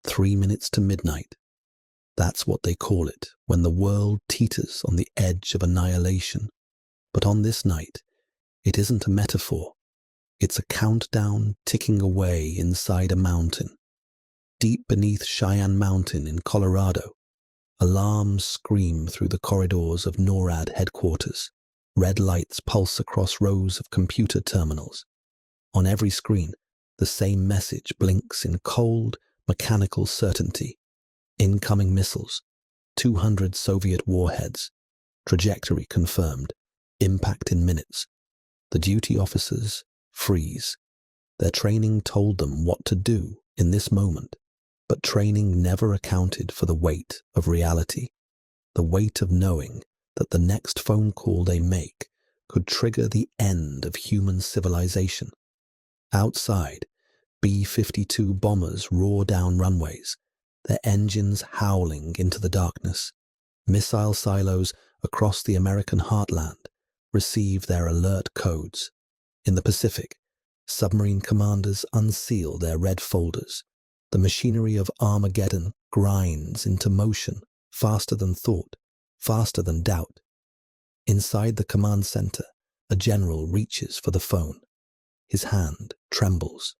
3 minutes to midnight. That's what they call it when the world teeters on the edge of annihilation. But on this night, it isn't a metaphor. It's a countdown ticking away inside a mountain. Deep beneath Cheyenne Mountain in Colorado, alarms scream through the corridors of NORAD headquarters. Red lights pulse across rows of computer terminals. On every screen, the same message blinks in cold, mechanical certainty. Incoming missiles, 200 Soviet warheads, trajectory confirmed, impact in minutes. The duty officers freeze. Their training told them what to do in this moment, but training never accounted for the weight of reality, the weight of knowing that the next phone call they make could trigger the end of human civilization. Outside, B-52 bombers roar down runways, their engines howling into the darkness. Missile silos across the American heartland receive their alert codes. In the Pacific, submarine commanders unseal their red folders. The machinery of Armageddon grinds into motion faster than thought, faster than doubt. Inside the command center, a general reaches for the phone. His hand trembles.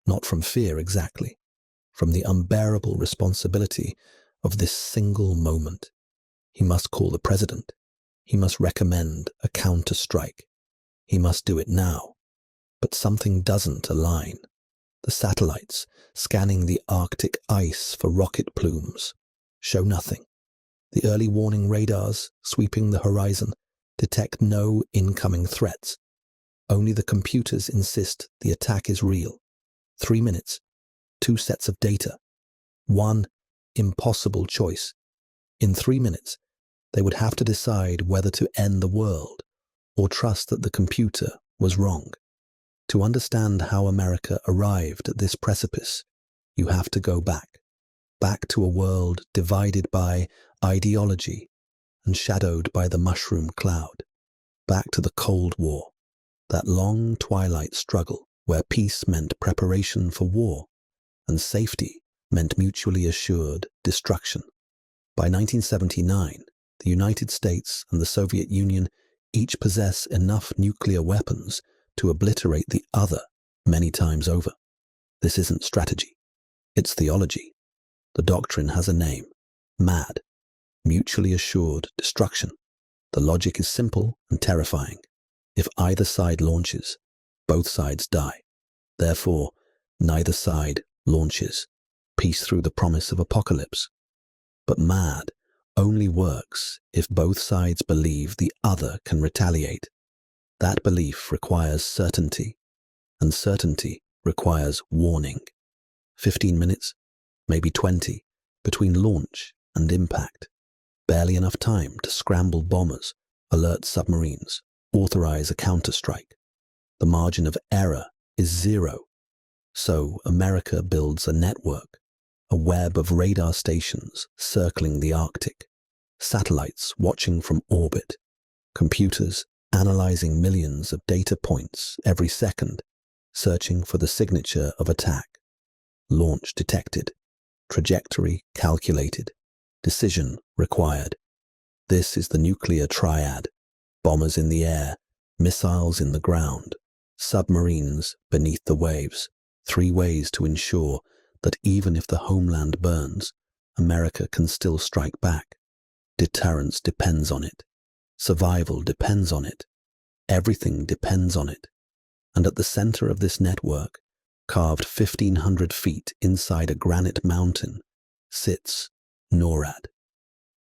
Not from fear exactly, from the unbearable responsibility of this single moment. He must call the president. He must recommend a counter-strike. He must do it now. But something doesn't align. The satellites, scanning the Arctic ice for rocket plumes, show nothing. The early warning radars, sweeping the horizon, detect no incoming threats. Only the computers insist the attack is real. 3 minutes, 2 sets of data, one impossible choice. In 3 minutes, they would have to decide whether to end the world or trust that the computer was wrong. To understand how America arrived at this precipice, you have to go back to a world divided by ideology and shadowed by the mushroom cloud, back to the Cold War, that long twilight struggle where peace meant preparation for war and safety meant mutually assured destruction. By 1979, the United States and the Soviet Union each possess enough nuclear weapons to obliterate the other many times over. This isn't strategy. It's theology. The doctrine has a name: MAD, mutually assured destruction. The logic is simple and terrifying. If either side launches, both sides die. Therefore, neither side launches. Peace through the promise of apocalypse. But MAD only works if both sides believe the other can retaliate. That belief requires certainty, and certainty requires warning. 15 minutes, maybe 20, between launch and impact. Barely enough time to scramble bombers, alert submarines, authorize a counterstrike. The margin of error is 0. So America builds a network, a web of radar stations circling the Arctic, satellites watching from orbit, computers analyzing millions of data points every second, searching for the signature of attack. Launch detected, trajectory calculated, decision required. This is the nuclear triad: bombers in the air, missiles in the ground, submarines beneath the waves. 3 ways to ensure that even if the homeland burns, America can still strike back. Deterrence depends on it. Survival depends on it. Everything depends on it. And at the center of this network, carved 1,500 feet inside a granite mountain, sits NORAD,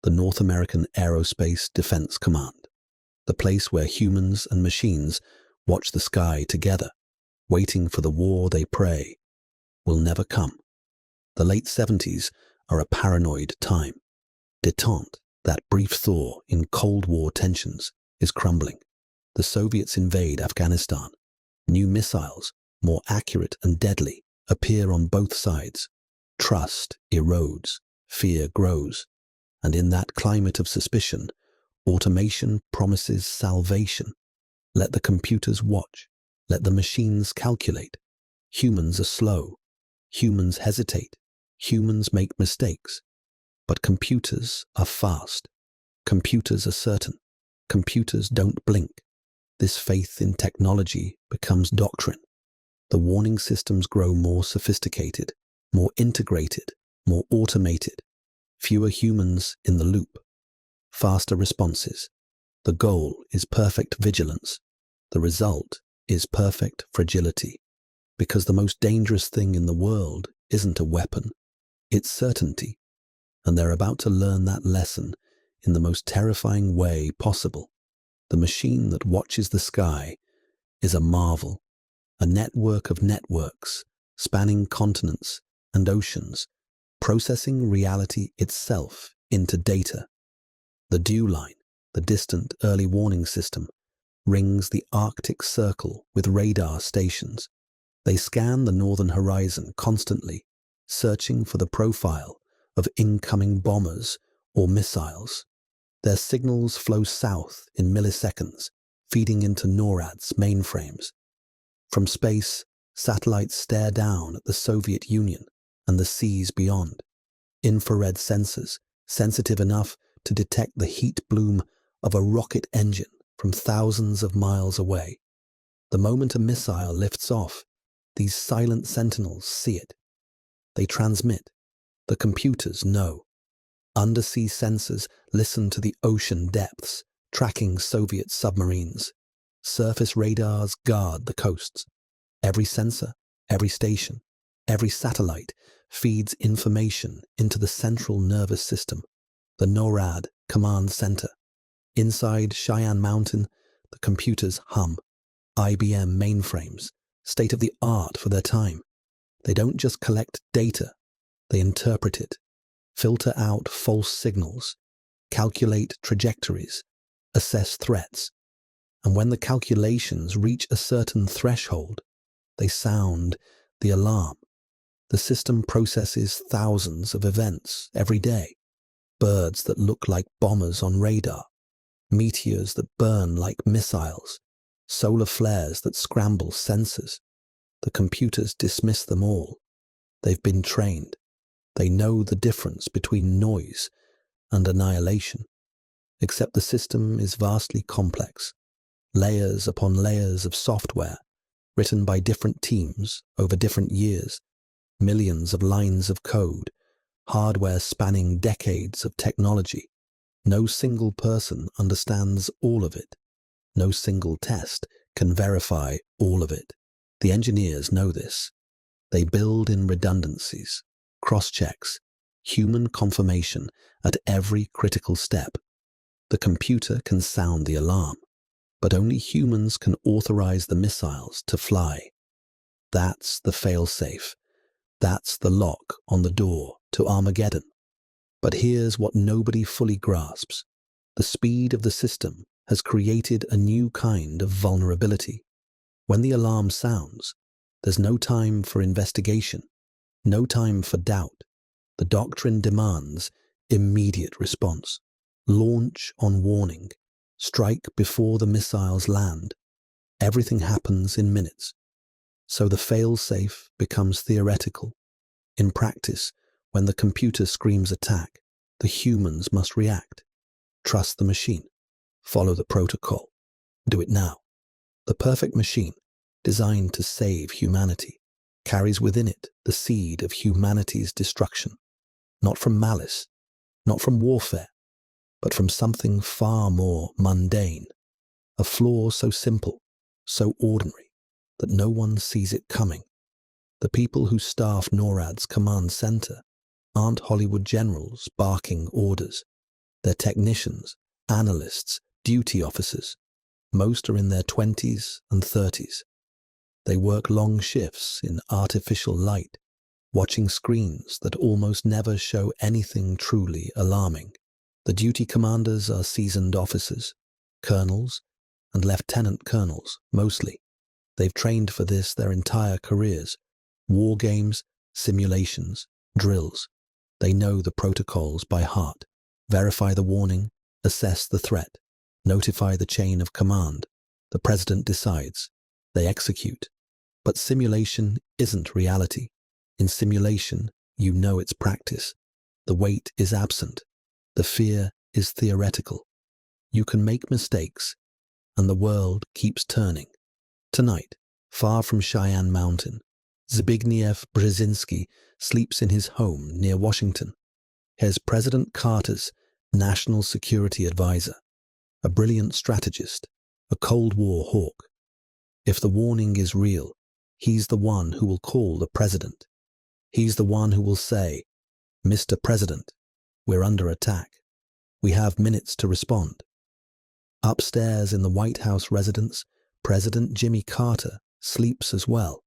the North American Aerospace Defense Command, the place where humans and machines watch the sky together, waiting for the war they pray will never come. The late 70s are a paranoid time. Détente, that brief thaw in Cold War tensions, is crumbling. The Soviets invade Afghanistan. New missiles, more accurate and deadly, appear on both sides. Trust erodes, fear grows, and in that climate of suspicion, automation promises salvation. Let the computers watch, let the machines calculate. Humans are slow, humans hesitate, Humans make mistakes, but computers are fast. Computers are certain. Computers don't blink. This faith in technology becomes doctrine. The warning systems grow more sophisticated, more integrated, more automated. Fewer humans in the loop. Faster responses. The goal is perfect vigilance. The result is perfect fragility. Because the most dangerous thing in the world isn't a weapon, it's certainty. And they're about to learn that lesson in the most terrifying way possible. The machine that watches the sky is a marvel, a network of networks spanning continents and oceans, processing reality itself into data. The dew line, the distant early warning system, rings the Arctic Circle with radar stations. They scan the northern horizon constantly, searching for the profile of incoming bombers or missiles. Their signals flow south in milliseconds, feeding into NORAD's mainframes. From space, satellites stare down at the Soviet Union and the seas beyond. Infrared sensors, sensitive enough to detect the heat bloom of a rocket engine from thousands of miles away. The moment a missile lifts off, these silent sentinels see it. They transmit. The computers know. Undersea sensors listen to the ocean depths, tracking Soviet submarines. Surface radars guard the coasts. Every sensor, every station, every satellite feeds information into the central nervous system, the NORAD command center. Inside Cheyenne Mountain, the computers hum. IBM mainframes, state-of-the-art for their time. They don't just collect data, they interpret it, filter out false signals, calculate trajectories, assess threats. And when the calculations reach a certain threshold, they sound the alarm. The system processes thousands of events every day. Birds that look like bombers on radar, meteors that burn like missiles, solar flares that scramble sensors. The computers dismiss them all. They've been trained. They know the difference between noise and annihilation. Except the system is vastly complex. Layers upon layers of software, written by different teams over different years. Millions of lines of code, hardware spanning decades of technology. No single person understands all of it. No single test can verify all of it. The engineers know this. They build in redundancies, cross-checks, human confirmation at every critical step. The computer can sound the alarm, but only humans can authorize the missiles to fly. That's the fail-safe. That's the lock on the door to Armageddon. But here's what nobody fully grasps. The speed of the system has created a new kind of vulnerability. When the alarm sounds, there's no time for investigation, no time for doubt. The doctrine demands immediate response. Launch on warning. Strike before the missiles land. Everything happens in minutes. So the fail-safe becomes theoretical. In practice, when the computer screams attack, the humans must react. Trust the machine. Follow the protocol. Do it now. The perfect machine, designed to save humanity, carries within it the seed of humanity's destruction. Not from malice, not from warfare, but from something far more mundane. A flaw so simple, so ordinary, that no one sees it coming. The people who staff NORAD's command center aren't Hollywood generals barking orders. They're technicians, analysts, duty officers. Most are in their 20s and 30s. They work long shifts in artificial light, watching screens that almost never show anything truly alarming. The duty commanders are seasoned officers, colonels, and lieutenant colonels, mostly. They've trained for this their entire careers. War games, simulations, drills. They know the protocols by heart. Verify the warning, assess the threat, notify the chain of command. The president decides. They execute. But simulation isn't reality. In simulation, you know it's practice. The weight is absent. The fear is theoretical. You can make mistakes, and the world keeps turning. Tonight, far from Cheyenne Mountain, Zbigniew Brzezinski sleeps in his home near Washington. He's President Carter's national security advisor, a brilliant strategist, a Cold War hawk. If the warning is real, he's the one who will call the president. He's the one who will say, "Mr. President, we're under attack. We have minutes to respond." Upstairs in the White House residence, President Jimmy Carter sleeps as well.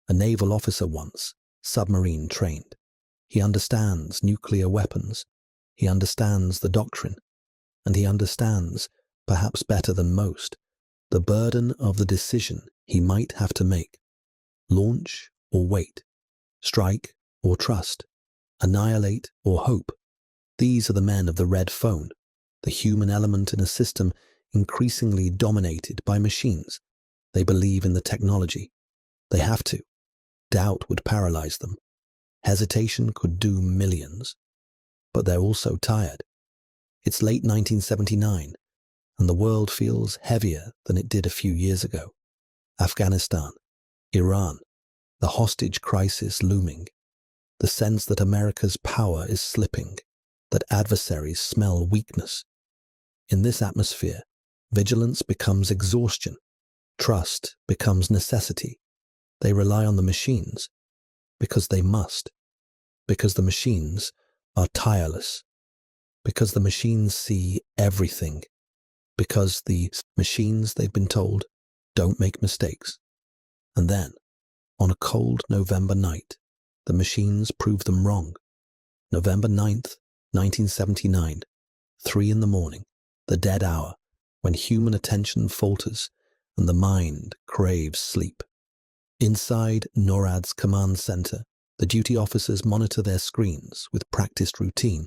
A naval officer once, submarine trained. He understands nuclear weapons. He understands the doctrine. And he understands, perhaps better than most, the burden of the decision he might have to make. Launch or wait. Strike or trust. Annihilate or hope. These are the men of the red phone, the human element in a system increasingly dominated by machines. They believe in the technology. They have to. Doubt would paralyze them. Hesitation could doom millions. But they're also tired. It's late 1979, and the world feels heavier than it did a few years ago. Afghanistan, Iran, the hostage crisis looming, the sense that America's power is slipping, that adversaries smell weakness. In this atmosphere, vigilance becomes exhaustion. Trust becomes necessity. They rely on the machines because they must, because the machines are tireless, because the machines see everything, because the machines, they've been told, don't make mistakes. And then, on a cold November night, the machines prove them wrong. November 9th, 1979, 3 in the morning, the dead hour, when human attention falters and the mind craves sleep. Inside NORAD's command center, the duty officers monitor their screens with practiced routine.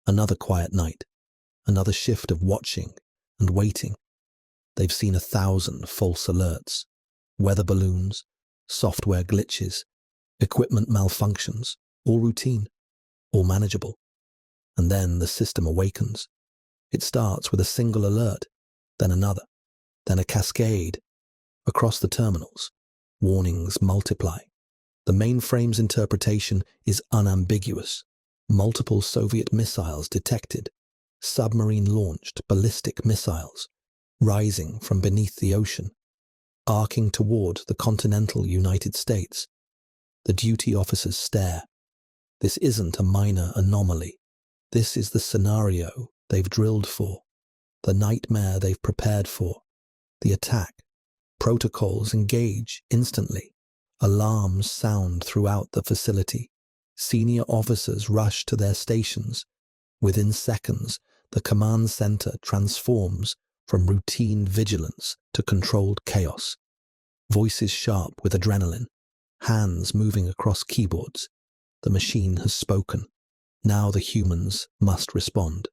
Another quiet night, another shift of watching and waiting. They've seen 1,000 false alerts, weather balloons, software glitches, equipment malfunctions, all routine, all manageable. And then the system awakens. It starts with a single alert, then another, then a cascade. Across the terminals, warnings multiply. The mainframe's interpretation is unambiguous. Multiple Soviet missiles detected, submarine-launched ballistic missiles, rising from beneath the ocean, arcing toward the continental United States. The duty officers stare. This isn't a minor anomaly. This is the scenario they've drilled for, the nightmare they've prepared for, the attack. Protocols engage instantly. Alarms sound throughout the facility. Senior officers rush to their stations. Within seconds, the command center transforms from routine vigilance to controlled chaos. Voices sharp with adrenaline, hands moving across keyboards. The machine has spoken. Now the humans must respond.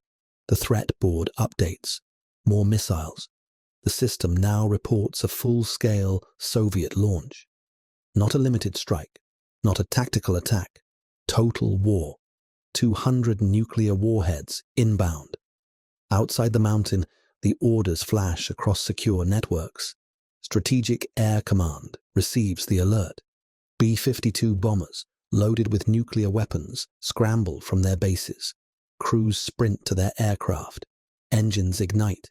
The threat board updates. More missiles. The system now reports a full-scale Soviet launch. Not a limited strike, not a tactical attack. Total war. 200 nuclear warheads inbound. Outside the mountain, the orders flash across secure networks. Strategic Air Command receives the alert. B-52 bombers, loaded with nuclear weapons, scramble from their bases. Crews sprint to their aircraft. Engines ignite.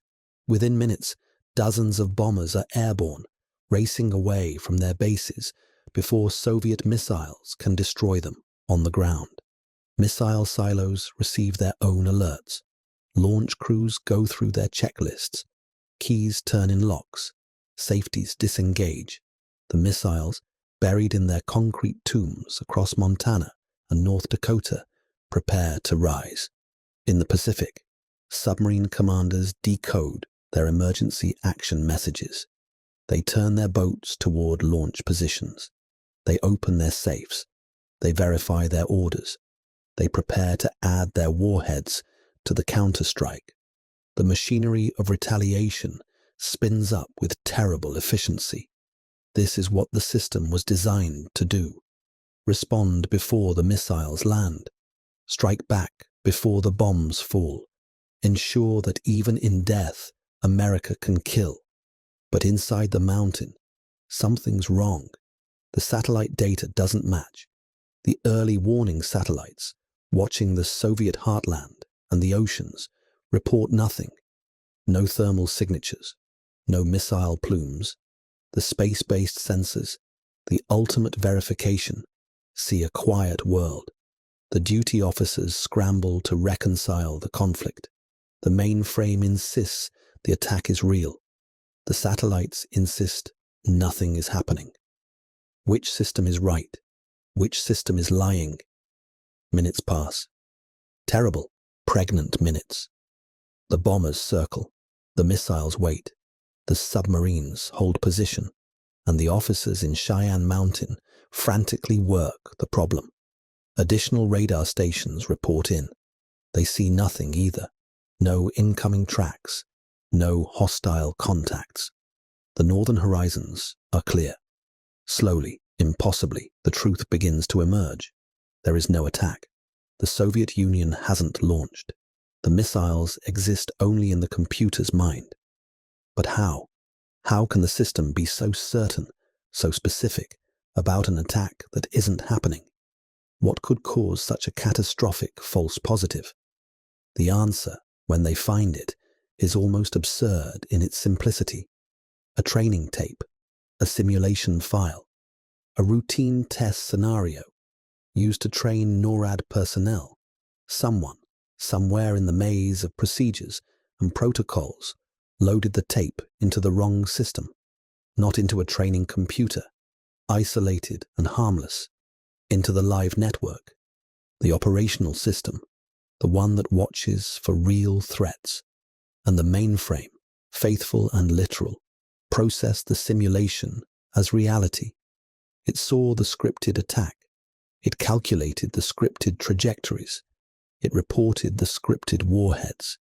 Within minutes, dozens of bombers are airborne, racing away from their bases before Soviet missiles can destroy them on the ground. Missile silos receive their own alerts. Launch crews go through their checklists. Keys turn in locks. Safeties disengage. The missiles, buried in their concrete tombs across Montana and North Dakota, prepare to rise. In the Pacific, submarine commanders decode their emergency action messages. They turn their boats toward launch positions. They open their safes. They verify their orders. They prepare to add their warheads to the counterstrike. The machinery of retaliation spins up with terrible efficiency. This is what the system was designed to do. Respond before the missiles land. Strike back before the bombs fall. Ensure that even in death, America can kill. But inside the mountain, something's wrong. The satellite data doesn't match. The early warning satellites, watching the Soviet heartland and the oceans, report nothing. No thermal signatures, no missile plumes. The space-based sensors, the ultimate verification, see a quiet world. The duty officers scramble to reconcile the conflict. The mainframe insists the attack is real. The satellites insist nothing is happening. Which system is right? Which system is lying? Minutes pass. Terrible, pregnant minutes. The bombers circle. The missiles wait. The submarines hold position. And the officers in Cheyenne Mountain frantically work the problem. Additional radar stations report in. They see nothing either. No incoming tracks. No hostile contacts. The northern horizons are clear. Slowly, impossibly, the truth begins to emerge. There is no attack. The Soviet Union hasn't launched. The missiles exist only in the computer's mind. But how? How can the system be so certain, so specific, about an attack that isn't happening? What could cause such a catastrophic false positive? The answer, when they find it, is almost absurd in its simplicity. A training tape, a simulation file, a routine test scenario used to train NORAD personnel. Someone, somewhere in the maze of procedures and protocols, loaded the tape into the wrong system, not into a training computer, isolated and harmless, into the live network, the operational system, the one that watches for real threats. And the mainframe, faithful and literal, processed the simulation as reality. It saw the scripted attack. It calculated the scripted trajectories. It reported the scripted warheads.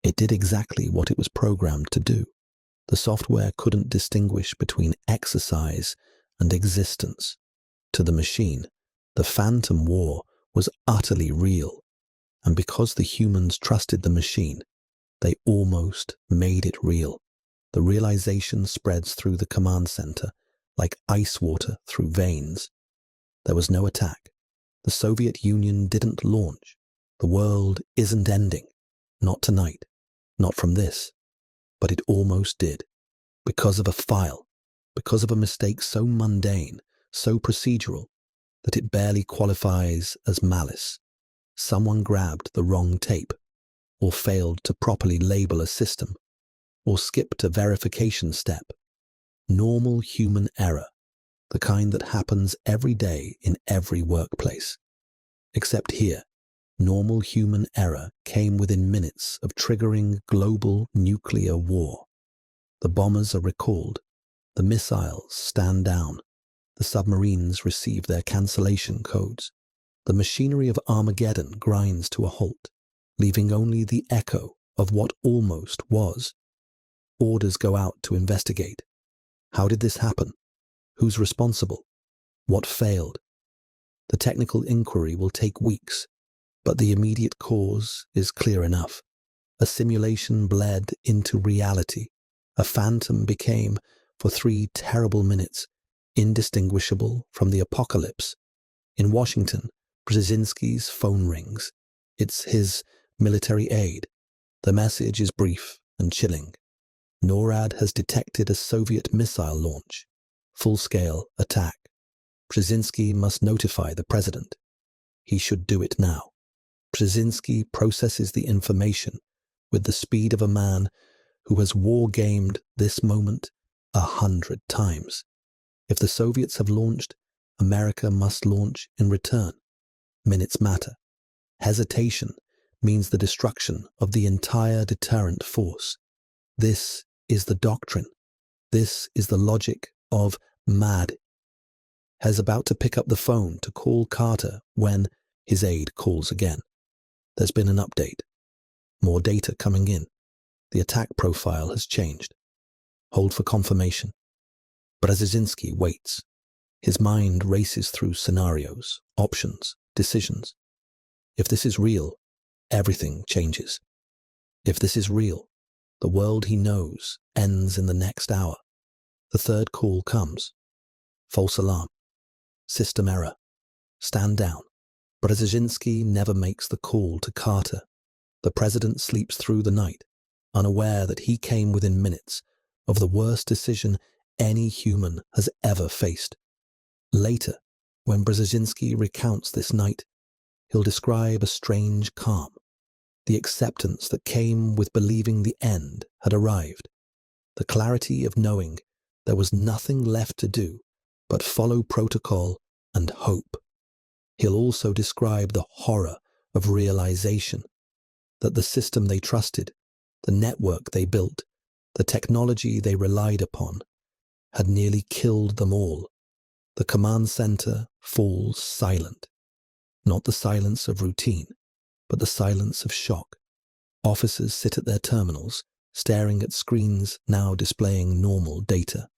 It did exactly what it was programmed to do. The software couldn't distinguish between exercise and existence. To the machine, the phantom war was utterly real. And because the humans trusted the machine, they almost made it real. The realization spreads through the command center like ice water through veins. There was no attack. The Soviet Union didn't launch. The world isn't ending. Not tonight. Not from this. But it almost did. Because of a file. Because of a mistake so mundane, so procedural, that it barely qualifies as malice. Someone grabbed the wrong tape, or failed to properly label a system, or skipped a verification step. Normal human error, the kind that happens every day in every workplace. Except here, normal human error came within minutes of triggering global nuclear war. The bombers are recalled, the missiles stand down, the submarines receive their cancellation codes. The machinery of Armageddon grinds to a halt, leaving only the echo of what almost was. Orders go out to investigate. How did this happen? Who's responsible? What failed? The technical inquiry will take weeks, but the immediate cause is clear enough. A simulation bled into reality. A phantom became, for 3 terrible minutes, indistinguishable from the apocalypse. In Washington, Brzezinski's phone rings. It's his military aide. The message is brief and chilling. NORAD has detected a Soviet missile launch. Full-scale attack. Brzezinski must notify the president. He should do it now. Brzezinski processes the information with the speed of a man who has war-gamed this moment 100 times. If the Soviets have launched, America must launch in return. Minutes matter. Hesitation means the destruction of the entire deterrent force. This is the doctrine. This is the logic of MAD. Hez about to pick up the phone to call Carter when his aide calls again. There's been an update. More data coming in. The attack profile has changed. Hold for confirmation. Brzezinski waits. His mind races through scenarios, options, decisions. If this is real, everything changes. If this is real, the world he knows ends in the next hour. The third call comes. False alarm. System error. Stand down. Brzezinski never makes the call to Carter. The president sleeps through the night, unaware that he came within minutes of the worst decision any human has ever faced. Later, when Brzezinski recounts this night, he'll describe a strange calm, the acceptance that came with believing the end had arrived, the clarity of knowing there was nothing left to do but follow protocol and hope. He'll also describe the horror of realization that the system they trusted, the network they built, the technology they relied upon, had nearly killed them all. The command center falls silent. Not the silence of routine, but the silence of shock. Officers sit at their terminals, staring at screens now displaying normal data.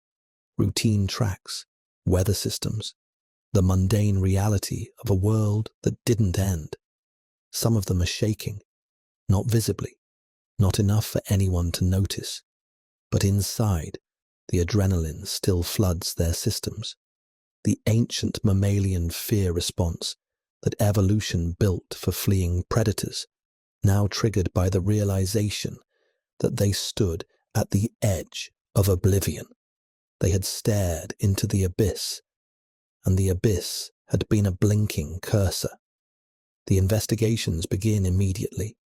Routine tracks, weather systems, the mundane reality of a world that didn't end. Some of them are shaking, not visibly, not enough for anyone to notice. But inside, the adrenaline still floods their systems. The ancient mammalian fear response that evolution built for fleeing predators, now triggered by the realization that they stood at the edge of oblivion. They had stared into the abyss, and the abyss had been a blinking cursor. The investigations begin immediately.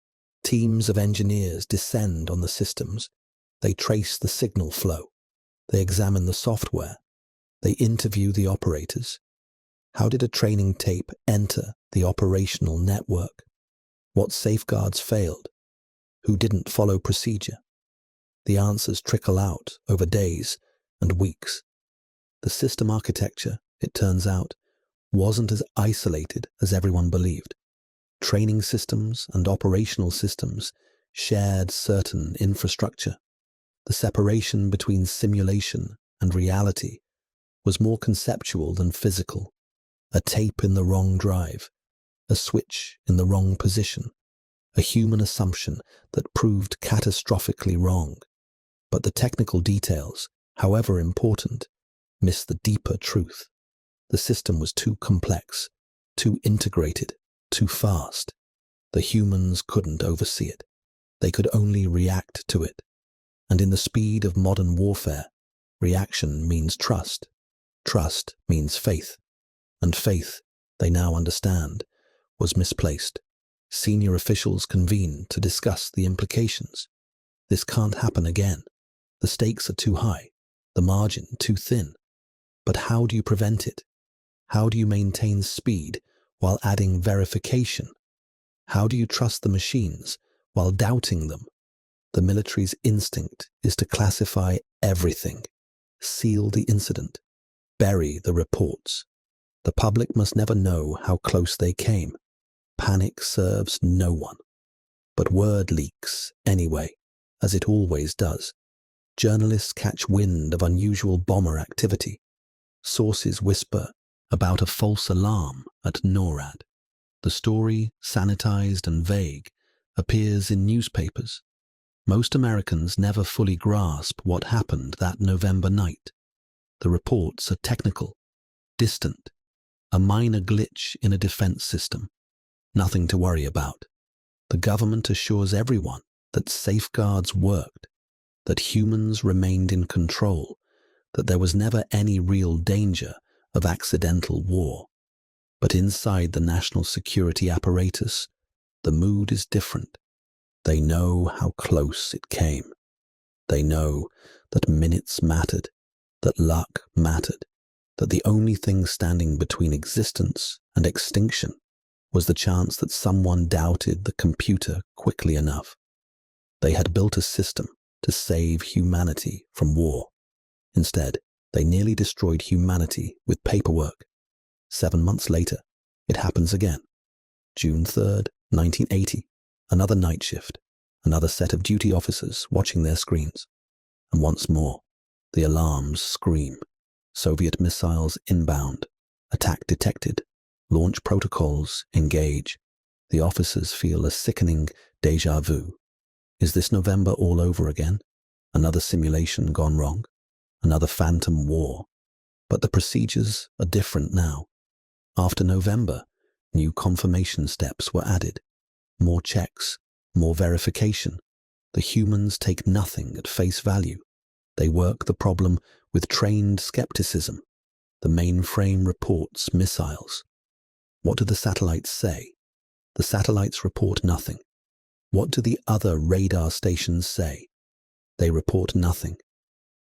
Teams of engineers descend on the systems. They trace the signal flow. They examine the software. They interview the operators. How did a training tape enter the operational network? What safeguards failed? Who didn't follow procedure? The answers trickle out over days and weeks. The system architecture, it turns out, wasn't as isolated as everyone believed. Training systems and operational systems shared certain infrastructure. The separation between simulation and reality was more conceptual than physical. A tape in the wrong drive, a switch in the wrong position, a human assumption that proved catastrophically wrong. But the technical details, however important, miss the deeper truth. The system was too complex, too integrated, too fast. The humans couldn't oversee it. They could only react to it. And in the speed of modern warfare, reaction means trust. Trust means faith. And faith, they now understand, was misplaced. Senior officials convene to discuss the implications. This can't happen again. The stakes are too high, the margin too thin. But how do you prevent it? How do you maintain speed while adding verification? How do you trust the machines while doubting them? The military's instinct is to classify everything, seal the incident, bury the reports. The public must never know how close they came. Panic serves no one. But word leaks anyway, as it always does. Journalists catch wind of unusual bomber activity. Sources whisper about a false alarm at NORAD. The story, sanitized and vague, appears in newspapers. Most Americans never fully grasp what happened that November night. The reports are technical, distant, a minor glitch in a defense system. Nothing to worry about. The government assures everyone that safeguards worked, that humans remained in control, that there was never any real danger of accidental war. But inside the national security apparatus, the mood is different. They know how close it came. They know that minutes mattered, that luck mattered, that the only thing standing between existence and extinction was the chance that someone doubted the computer quickly enough. They had built a system to save humanity from war. Instead, they nearly destroyed humanity with paperwork. 7 months later, it happens again. June 3rd, 1980, another night shift, another set of duty officers watching their screens. And once more, the alarms scream. Soviet missiles inbound. Attack detected. Launch protocols engage. The officers feel a sickening déjà vu. Is this November all over again? Another simulation gone wrong? Another phantom war? But the procedures are different now. After November, new confirmation steps were added. More checks, more verification. The humans take nothing at face value. They work the problem with trained skepticism. The mainframe reports missiles. What do the satellites say? The satellites report nothing. What do the other radar stations say? They report nothing.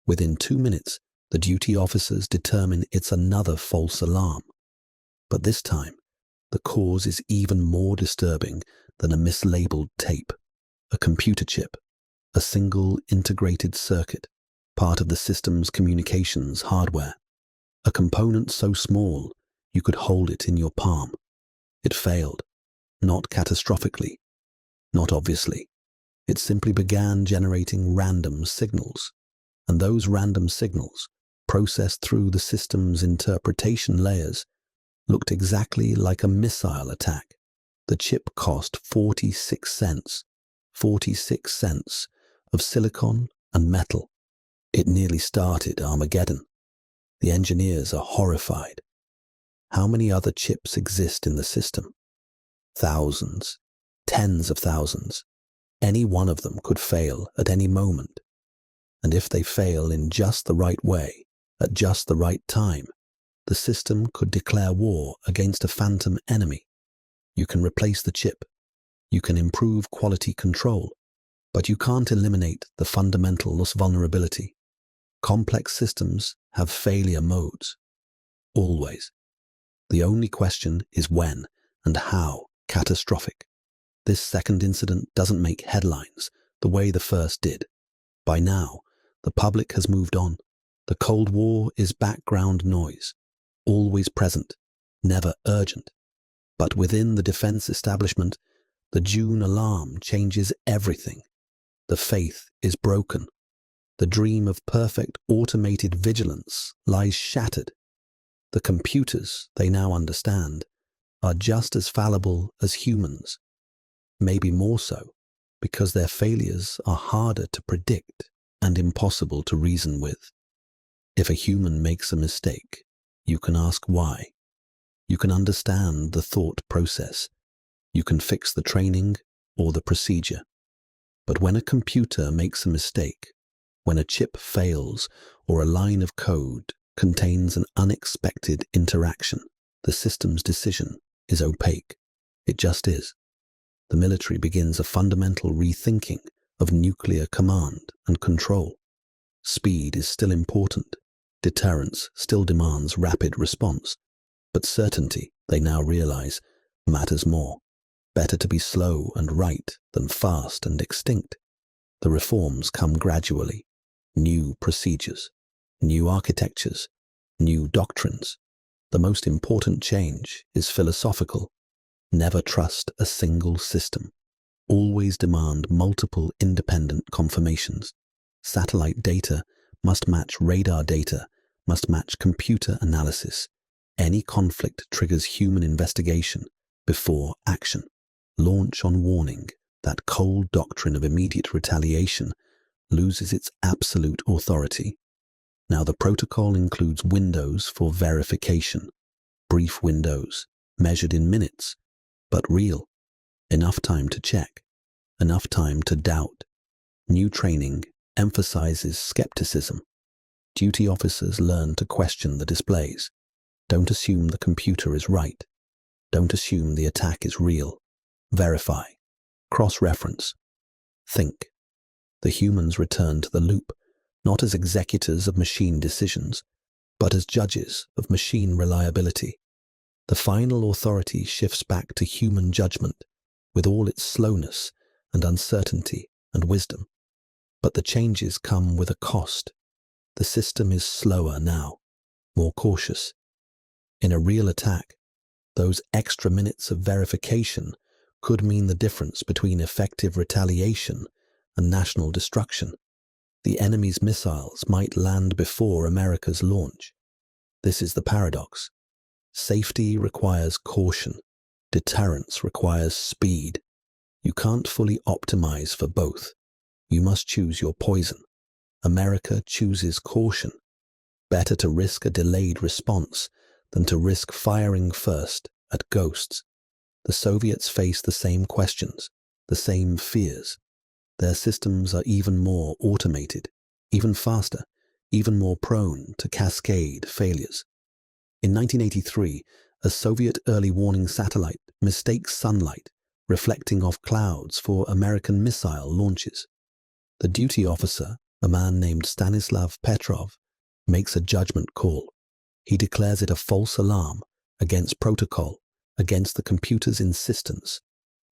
Within 2 minutes, the duty officers determine it's another false alarm. But this time, the cause is even more disturbing than a mislabeled tape. A computer chip, a single integrated circuit, part of the system's communications hardware. A component so small you could hold it in your palm. It failed, not catastrophically, not obviously. It simply began generating random signals, and those random signals, processed through the system's interpretation layers, looked exactly like a missile attack. The chip cost 46 cents. 46 cents of silicon and metal. It nearly started Armageddon. The engineers are horrified. How many other chips exist in the system? Thousands, tens of thousands. Any one of them could fail at any moment. And if they fail in just the right way, at just the right time, the system could declare war against a phantom enemy. You can replace the chip. You can improve quality control, but you can't eliminate the fundamental vulnerability. Complex systems have failure modes. Always. The only question is when and how catastrophic. This second incident doesn't make headlines the way the first did. By now, the public has moved on. The Cold War is background noise, always present, never urgent. But within the defense establishment, the June alarm changes everything. The faith is broken. The dream of perfect automated vigilance lies shattered. The computers, they now understand, are just as fallible as humans. Maybe more so, because their failures are harder to predict and impossible to reason with. If a human makes a mistake, you can ask why. You can understand the thought process. You can fix the training or the procedure. But when a computer makes a mistake, when a chip fails or a line of code contains an unexpected interaction, the system's decision is opaque. It just is. The military begins a fundamental rethinking of nuclear command and control. Speed is still important. Deterrence still demands rapid response. But certainty, they now realize, matters more. Better to be slow and right than fast and extinct. The reforms come gradually. New procedures, new architectures, new doctrines. The most important change is philosophical. Never trust a single system. Always demand multiple independent confirmations. Satellite data must match radar data, must match computer analysis. Any conflict triggers human investigation before action. Launch on warning. That cold doctrine of immediate retaliation loses its absolute authority. Now the protocol includes windows for verification. Brief windows, measured in minutes, but real. Enough time to check. Enough time to doubt. New training emphasizes skepticism. Duty officers learn to question the displays. Don't assume the computer is right. Don't assume the attack is real. Verify. Cross-reference. Think. The humans return to the loop, not as executors of machine decisions, but as judges of machine reliability. The final authority shifts back to human judgment, with all its slowness and uncertainty and wisdom. But the changes come with a cost. The system is slower now, more cautious. In a real attack, those extra minutes of verification could mean the difference between effective retaliation and national destruction. The enemy's missiles might land before America's launch. This is the paradox. Safety requires caution. Deterrence requires speed. You can't fully optimize for both. You must choose your poison. America chooses caution. Better to risk a delayed response than to risk firing first at ghosts. The Soviets face the same questions, the same fears. Their systems are even more automated, even faster, even more prone to cascade failures. In 1983, a Soviet early warning satellite mistakes sunlight reflecting off clouds for American missile launches. The duty officer, a man named Stanislav Petrov, makes a judgment call. He declares it a false alarm against protocol, against the computer's insistence,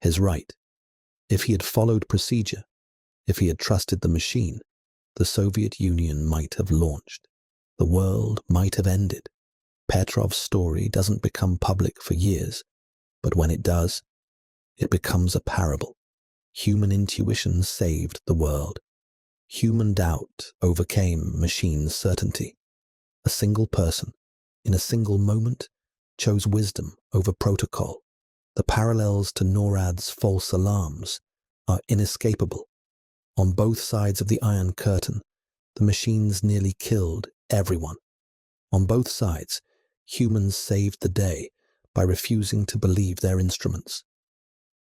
his right. If he had followed procedure, if he had trusted the machine, the Soviet Union might have launched. The world might have ended. Petrov's story doesn't become public for years, but when it does, it becomes a parable. Human intuition saved the world. Human doubt overcame machine certainty. A single person, in a single moment, chose wisdom over protocol. The parallels to NORAD's false alarms are inescapable. On both sides of the Iron Curtain, the machines nearly killed everyone. On both sides, humans saved the day by refusing to believe their instruments.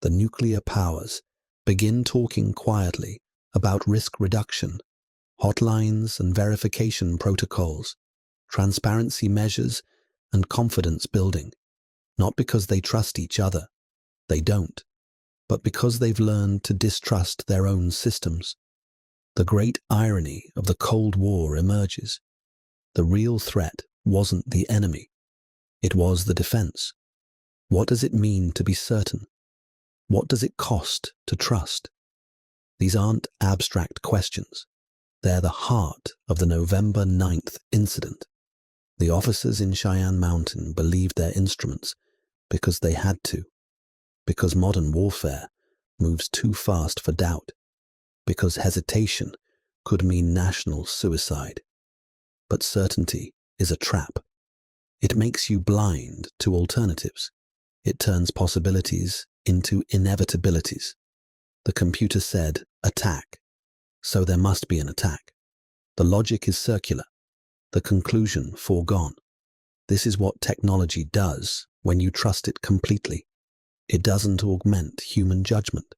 The nuclear powers begin talking quietly about risk reduction, hotlines and verification protocols, transparency measures and confidence building, not because they trust each other, they don't, but because they've learned to distrust their own systems. The great irony of the Cold War emerges. The real threat wasn't the enemy. It was the defense. What does it mean to be certain? What does it cost to trust? These aren't abstract questions. They're the heart of the November 9th incident. The officers in Cheyenne Mountain believed their instruments because they had to, because modern warfare moves too fast for doubt, because hesitation could mean national suicide. But certainty is a trap. It makes you blind to alternatives. It turns possibilities into inevitabilities. The computer said, attack, so there must be an attack. The logic is circular, the conclusion foregone. This is what technology does when you trust it completely. It doesn't augment human judgment.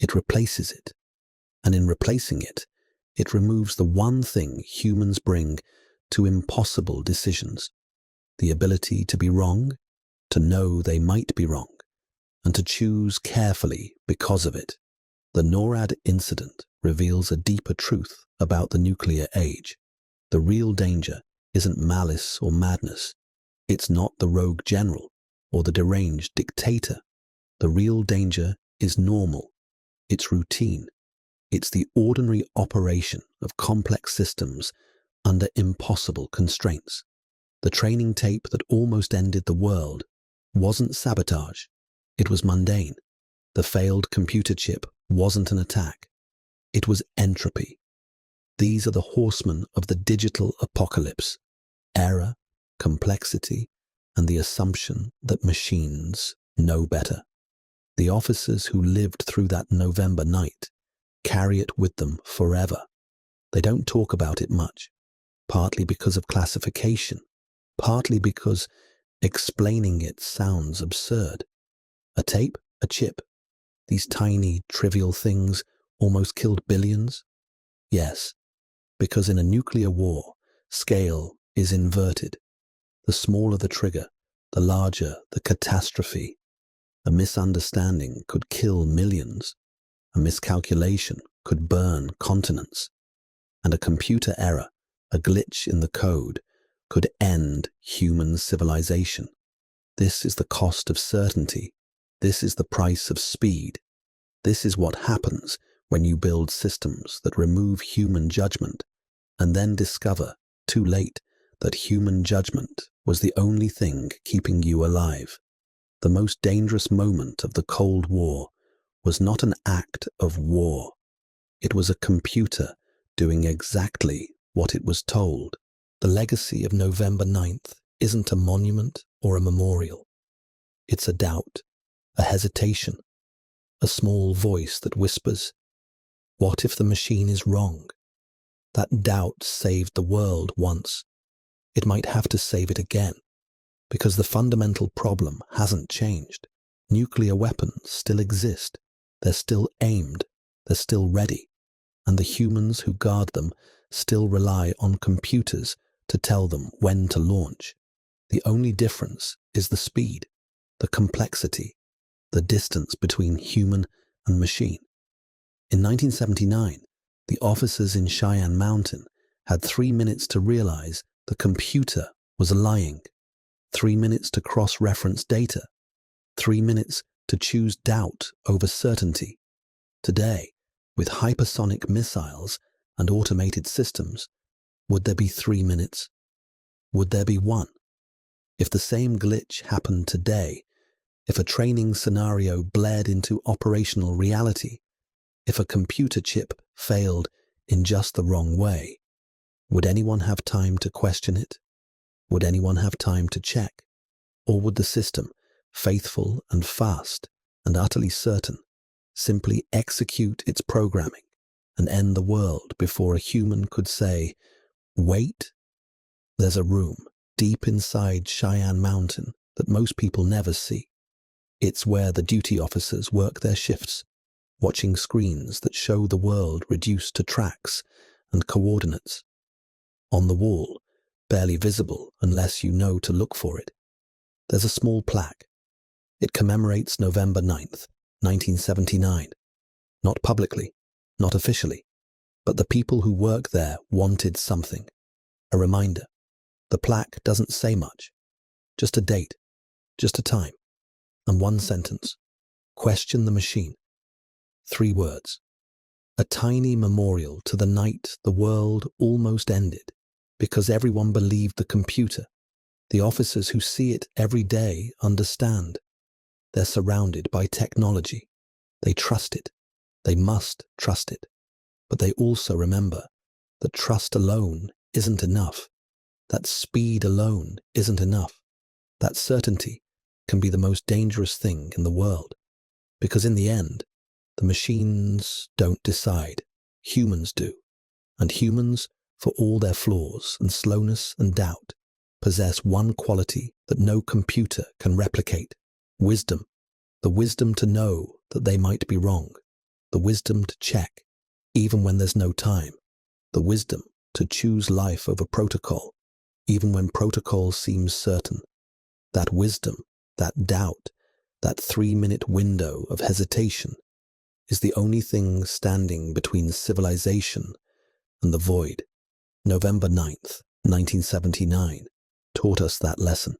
It replaces it. And in replacing it, it removes the one thing humans bring to impossible decisions: the ability to be wrong, to know they might be wrong, and to choose carefully because of it. The NORAD incident reveals a deeper truth about the nuclear age. The real danger isn't malice or madness. It's not the rogue general or the deranged dictator. The real danger is normal. It's routine. It's the ordinary operation of complex systems under impossible constraints. The training tape that almost ended the world wasn't sabotage. It was mundane. The failed computer chip wasn't an attack. It was entropy. These are the horsemen of the digital apocalypse: error, complexity, and the assumption that machines know better. The officers who lived through that November night carry it with them forever. They don't talk about it much, partly because of classification, partly because explaining it sounds absurd. A tape, a chip, these tiny, trivial things almost killed billions? Yes, because in a nuclear war, scale is inverted. The smaller the trigger, the larger the catastrophe. A misunderstanding could kill millions. A miscalculation could burn continents. And a computer error, a glitch in the code, could end human civilization. This is the cost of certainty. This is the price of speed. This is what happens when you build systems that remove human judgment and then discover, too late, that human judgment was the only thing keeping you alive. The most dangerous moment of the Cold War was not an act of war. It was a computer doing exactly what it was told. The legacy of November 9th isn't a monument or a memorial. It's a doubt, a hesitation, a small voice that whispers, "What if the machine is wrong?" That doubt saved the world once. It might have to save it again, because the fundamental problem hasn't changed. Nuclear weapons still exist. They're still aimed. They're still ready. And the humans who guard them still rely on computers to tell them when to launch. The only difference is the speed, the complexity, the distance between human and machine. In 1979, the officers in Cheyenne Mountain had 3 minutes to realize the computer was lying, 3 minutes to cross-reference data, 3 minutes to choose doubt over certainty. Today, with hypersonic missiles and automated systems, would there be 3 minutes? Would there be one? If the same glitch happened today, if a training scenario bled into operational reality, if a computer chip failed in just the wrong way, would anyone have time to question it? Would anyone have time to check? Or would the system, faithful and fast and utterly certain, simply execute its programming and end the world before a human could say, "Wait"? There's a room deep inside Cheyenne Mountain that most people never see. It's where the duty officers work their shifts, watching screens that show the world reduced to tracks and coordinates. On the wall, barely visible unless you know to look for it, there's a small plaque. It commemorates November 9th, 1979. Not publicly, not officially, but the people who work there wanted something. A reminder. The plaque doesn't say much. Just a date, just a time, and one sentence. Question the machine. 3 words. A tiny memorial to the night the world almost ended because everyone believed the computer. The officers who see it every day understand. They're surrounded by technology. They trust it. They must trust it. But they also remember that trust alone isn't enough. That speed alone isn't enough. That certainty can be the most dangerous thing in the world. Because in the end, the machines don't decide. Humans do. And humans, for all their flaws and slowness and doubt, possess one quality that no computer can replicate: wisdom. The wisdom to know that they might be wrong. The wisdom to check, even when there's no time. The wisdom to choose life over protocol, even when protocol seems certain. That wisdom, that doubt, that 3-minute window of hesitation is the only thing standing between civilization and the void. November 9th, 1979, taught us that lesson.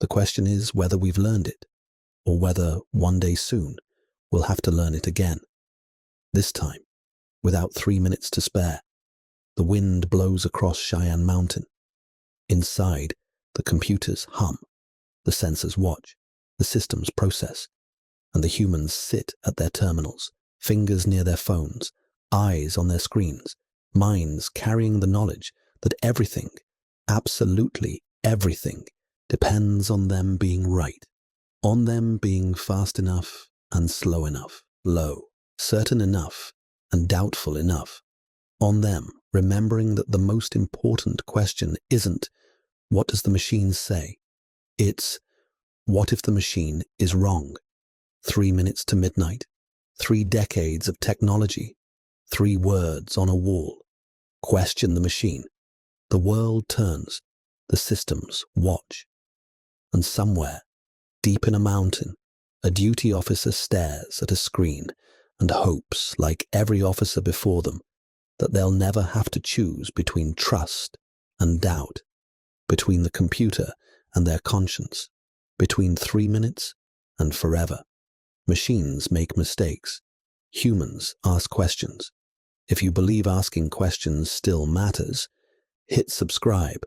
The question is whether we've learned it, or whether one day soon we'll have to learn it again. This time, without 3 minutes to spare, the wind blows across Cheyenne Mountain. Inside, the computers hum, the sensors watch, the systems process, and the humans sit at their terminals, fingers near their phones, eyes on their screens, minds carrying the knowledge that everything, absolutely everything, depends on them being right, on them being fast enough and slow enough, low, certain enough and doubtful enough, on them remembering that the most important question isn't, what does the machine say? It's, what if the machine is wrong? 3 minutes to midnight, 3 decades of technology, 3 words on a wall. Question the machine. The world turns, the systems watch. And somewhere, deep in a mountain, a duty officer stares at a screen and hopes, like every officer before them, that they'll never have to choose between trust and doubt, between the computer and their conscience, between 3 minutes and forever. Machines make mistakes. Humans ask questions. If you believe asking questions still matters, hit subscribe